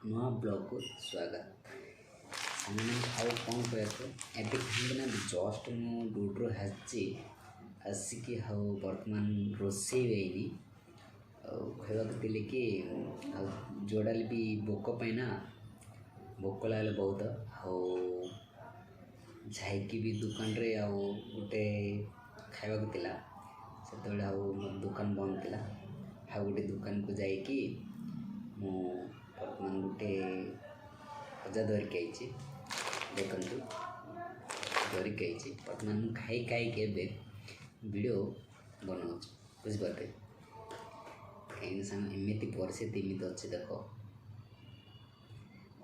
नुआ ब्लॉग को स्वागत सामने आउ कौन कहते एबे कहीं जस्ट मु ड्यूटी हाची आसिकी हाउ वर्तमान रोसे वेनी खावाक दिले कि जोड़ाल भी भोक पाइना भोक लगे बहुत हाउ जाइकी भी दुकान रे आउ गोटे खावाक दिला से हाउ दुकान बंद थिला हाउ गोटे दुकान को जाइकी मु वर्तमान गोटे खजा धरिक आई देखु धरिक आई वर्तमान खाई खाई के वीडियो बनाऊ बुझिपारे कहीं सामने एमती परिस्थिति एमती अच्छे देख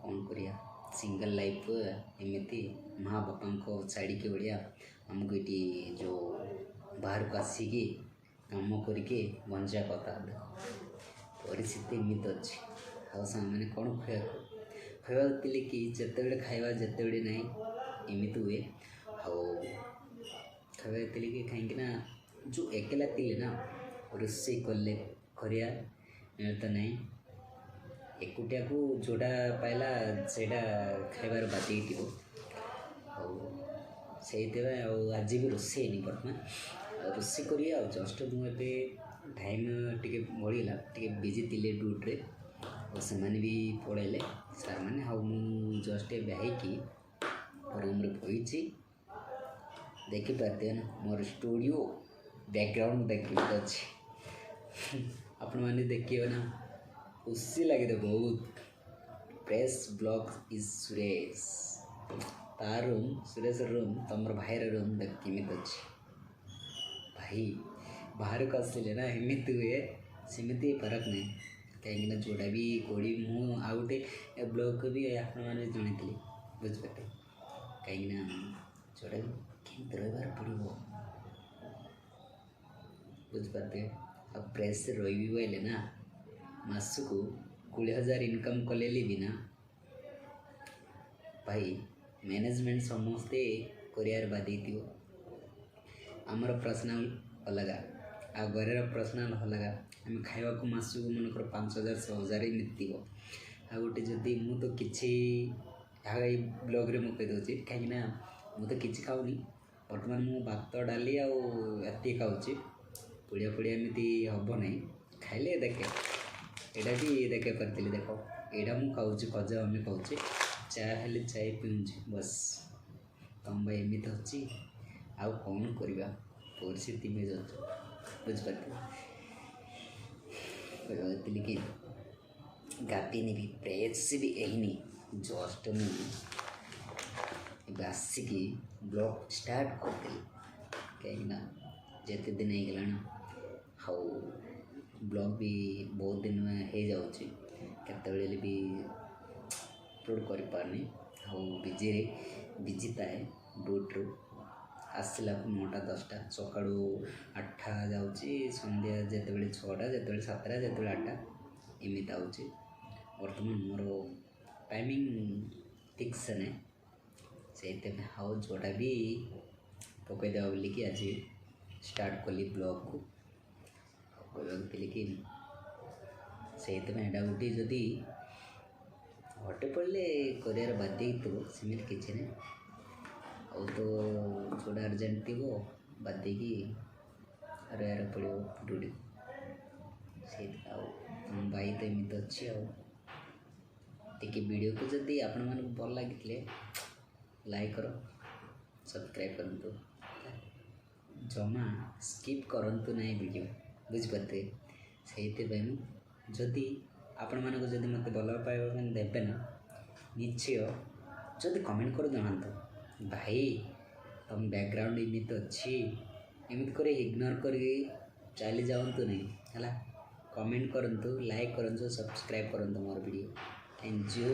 कौन करिया सिंगल लाइफ एमती माँ बापा को छाड़ी के बढ़िया आमको ये जो बाहर को आसिकी काम करके बंचा कथा परिस्थिति एमती अच्छी हाँ मैंने कौन खुआती कि जिते खावा जिते ना एमती हुए हाँ खुआती कि कहीं जो एकला थिले ना रोसे कले करिया मिलता ना एकुटिया को जोड़ा पाइला से खाइबार बाती से आज भी रोसे नहीं बर्तमान रोसे करी जस्ट मुझे टाइम टे बढ़ला टे बिजी थे ड्यूटी और से भी पढ़ेले सार मैंने हाँ मुझे जस्ट बाहरी रूम रे बही देखिपारे ना मोर स्टूडियो बैकग्राउंड देखिए अच्छे आपण मैंने देखिए ना खुशी लगे तो बहुत प्रेस ब्लॉग इज सुरेश तार रूम सुरेश रूम तुम भाई रूम देख केमी अच्छे भाई बाहर को आसिले ना एमती हुए सेमती फरक नहीं कहीं जोड़ा भी कोड़ी मु आ गए ब्लॉग भी आपने जन बुझे कहीं जोड़ा भी केमती रही पड़ो बुझिपारे अब प्रेस रही बोले ना मास को 20,000 इनकम कले भी ना भाई मैनेजमेंट समस्ते कर बादी आमर पर्सनाल अलग आ घर पर्सनाल अलग आम खावा को मासक मनकर 5,000 6,000 एमती आ गोटे जदि मु तो किसी ब्लॉग रे मुझे कहीदे कहीं मुझे किसी खाऊनी बर्तमान मु भात डाली आती खाऊँ पुड़िया पुड़िया एमती हम ना खाइले देखे यहाँ भी देखे पारी देख यहाँ मुझे खाऊँ खजा आम खाऊँ चाय हेल्ले चाय पीऊँ बस तुम भाई एमती अच्छी आउ कौन करवा परिस्थिति में बुझिपारे कि गातीनी भी प्रेस भी यही जस्ट मुझे आसिकी ब्लॉग स्टार्ट करदेली कहीं जिते दिन होगा हाँ ब्लॉग भी बहुत दिन में हो जाऊँगी केतले भी अपलोड कर पारनी हाँ बिजी थाए ड्यूटी आसला 9टा 10टा सका 8टा जाऊँगी संध्या जिते 6टा जिते 7टा जिते 8टा एमती आऊँगी बर्तमान मोर टाइमिंग फिक्स नहीं से हाँ जोड़ा भी पकईदेवा बोल कि आज स्टार्ट कली ब्लॉग को कहते कि से गोटे जदि हटे पड़े कर बाध्य सेमती किसी ना और तो जोड़ा अर्जेंट थी बाध्य कि रहा पड़ो ड्यूटी से भाई तो एमती अच्छी टे वीडियो को जदि आपण मन भल लगी लाइक करो सब्सक्राइब करूँ जमा स्किप करंतु नहीं वीडियो बुझिपारे से जदि आपण मानक जदि मत भल पाइबा देवे ना निश्चय जदि कमेंट कर जनातु भाई तुम बैकग्राउंड एमती अच्छी एमती कर इग्नोर कर चली जाऊँ नहीं है कमेंट करंतु लाइक करंतु सब्सक्राइब करंतु मोर वीडियो कहीं जो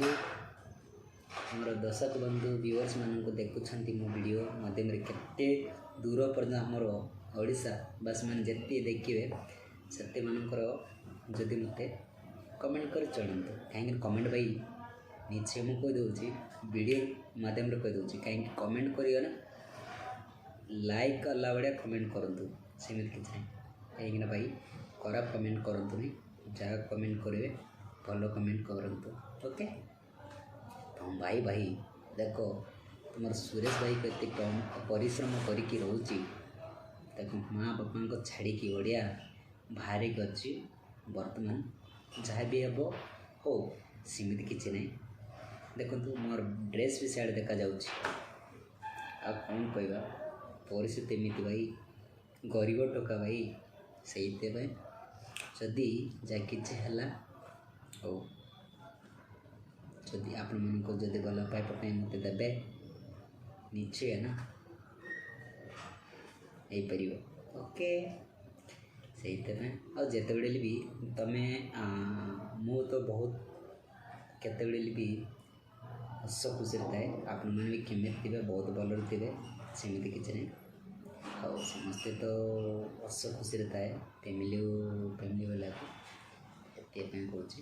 मोर दर्शक बंधु व्यूअर्स मान को देखुं मो वीडियो माध्यम केते दूर पर्यटन आमर ओडिशा बस मैंने जिते देखिए से मानकर जदि मत कमेंट कर चलतु कहीं कमेंट भाई निश्चय मुझे कहीदे वीडियो माध्यम कहीदे कहीं कमेंट करियो ना लाइक कला भाया कमेंट करूँ सेमती किसी ना कहीं भाई खराब कमेंट करूँ नहीं जहाँ कमेंट करेंगे भल कमेंट करूँ। ओके। तो भाई भाई देख तुम सुरेश भाई को एत कम परिश्रम करके रोचे माँ बापा को छाड़ी ओडिया बाहर की अच्छी बर्तमान जहाँ भी हे हो सेमती किसी ना देखो मोर ड्रेस भी सियाड़े देखा जाऊँगी आ कौन कहवा परिस्थिति एमती भाई गरीब टोका भाई से जदि जा किसी है हो जदि आपण मानक जदि भल पाइप मत देवे निश्चय ना हो पार ओके से जिते बड़े भी तुम्हें तो बहुत केते भी हस खुशी थाए आपण मैंने भी केमी थे बहुत भल थे सेमती किसी ना हाँ समस्ते तो हस खुशी थाए फैमिली वाला एत कौच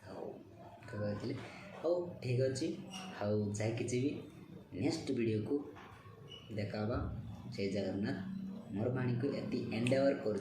हाँ कहते हाँ ठीक अच्छे हाँ जहाँ किसी भी नेक्स्ट वीडियो को देखा जय जगन्नाथ मोर बाणी को एति एंडेवर कर